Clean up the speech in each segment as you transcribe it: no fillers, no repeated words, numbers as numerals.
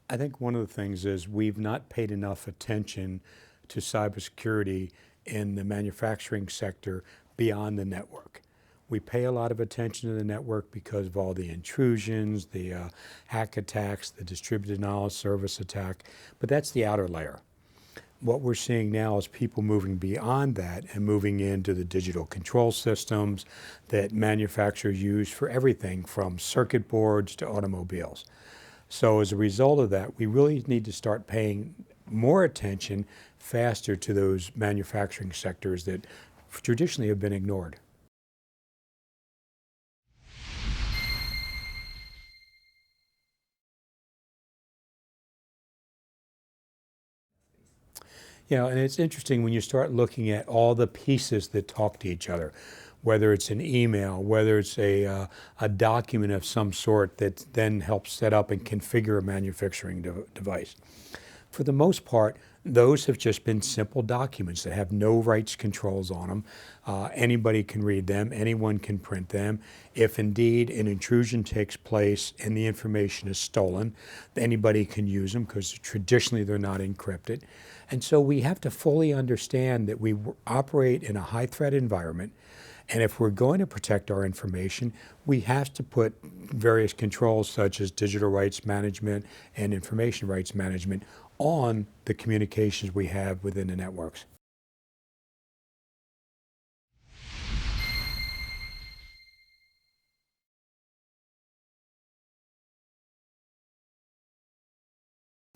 I think one of the things is we've not paid enough attention to cybersecurity in the manufacturing sector beyond the network. We pay a lot of attention to the network because of all the intrusions, the hack attacks, the distributed knowledge service attack, but that's the outer layer. What we're seeing now is people moving beyond that and moving into the digital control systems that manufacturers use for everything from circuit boards to automobiles. So as a result of that, we really need to start paying more attention faster to those manufacturing sectors that traditionally have been ignored. Yeah, and it's interesting when you start looking at all the pieces that talk to each other, whether it's an email, whether it's a document of some sort that then helps set up and configure a manufacturing device. For the most part, those have just been simple documents that have no rights controls on them. Anybody can read them, anyone can print them. If indeed an intrusion takes place and the information is stolen, anybody can use them because traditionally they're not encrypted. And so we have to fully understand that we operate in a high threat environment. And if we're going to protect our information, we have to put various controls such as digital rights management and information rights management on the communications we have within the networks.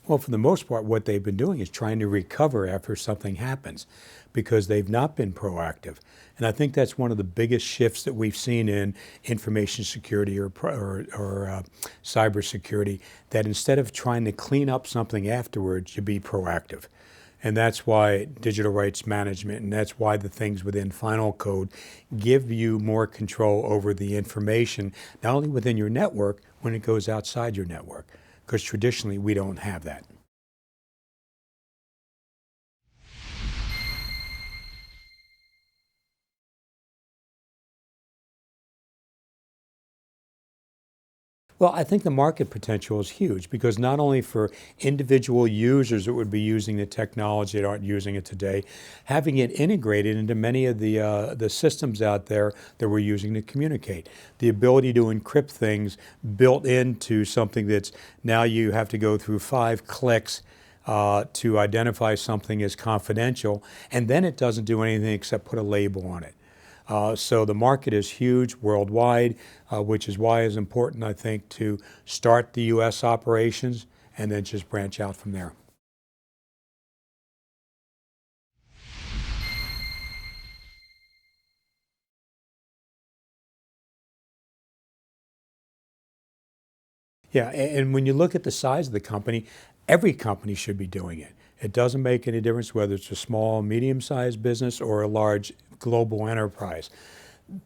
Well, for the most part, what they've been doing is trying to recover after something happens because they've not been proactive. And I think that's one of the biggest shifts that we've seen in information security or cybersecurity, that instead of trying to clean up something afterwards, you be proactive. And that's why digital rights management, and that's why the things within FinalCode give you more control over the information, not only within your network, when it goes outside your network, because traditionally we don't have that. Well, I think the market potential is huge because not only for individual users that would be using the technology that aren't using it today, having it integrated into many of the systems out there that we're using to communicate. The ability to encrypt things built into something that's now you have to go through 5 clicks to identify something as confidential, and then it doesn't do anything except put a label on it. So the market is huge worldwide, which is why it's important, I think, to start the U.S. operations and then just branch out from there. Yeah, and when you look at the size of the company, every company should be doing it. It doesn't make any difference whether it's a small, medium-sized business or a large global enterprise.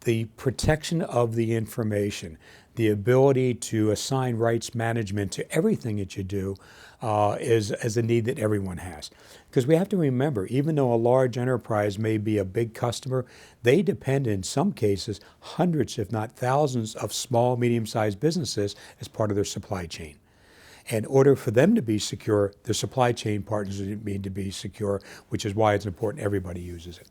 The protection of the information, the ability to assign rights management to everything that you do is a need that everyone has. Because we have to remember, even though a large enterprise may be a big customer, they depend in some cases hundreds, if not thousands, of small, medium-sized businesses as part of their supply chain. In order for them to be secure, the supply chain partners need to be secure, which is why it's important everybody uses it.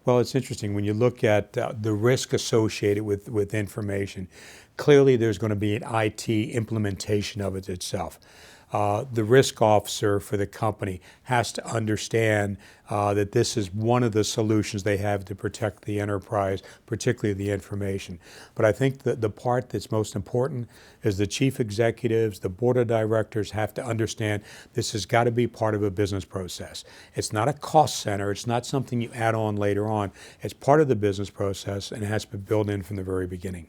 Well, it's interesting when you look at the risk associated with information. Clearly, there's going to be an IT implementation of it itself. The risk officer for the company has to understand that this is one of the solutions they have to protect the enterprise, particularly the information. But I think that the part that's most important is the chief executives, the board of directors have to understand this has got to be part of a business process. It's not a cost center. It's not something you add on later on. It's part of the business process and it has to be built in from the very beginning.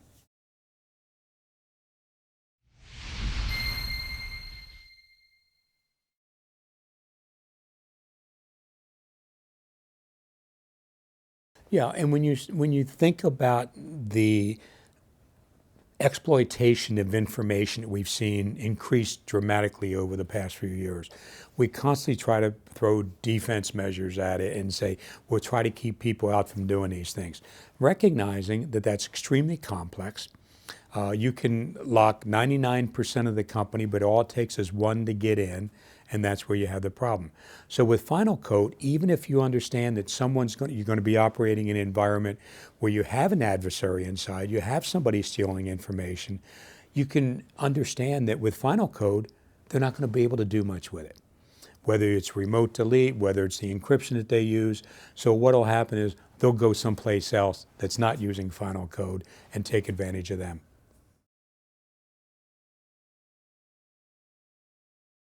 Yeah, and when you think about the exploitation of information that we've seen increase dramatically over the past few years. We constantly try to throw defense measures at it and say, we'll try to keep people out from doing these things, recognizing that that's extremely complex. You can lock 99% of the company, but all it takes is one to get in, and that's where you have the problem. So with FinalCode, even if you understand that you're going to be operating in an environment where you have an adversary inside, you have somebody stealing information, you can understand that with FinalCode, they're not going to be able to do much with it. Whether it's remote delete, whether it's the encryption that they use. So what'll happen is they'll go someplace else that's not using FinalCode and take advantage of them.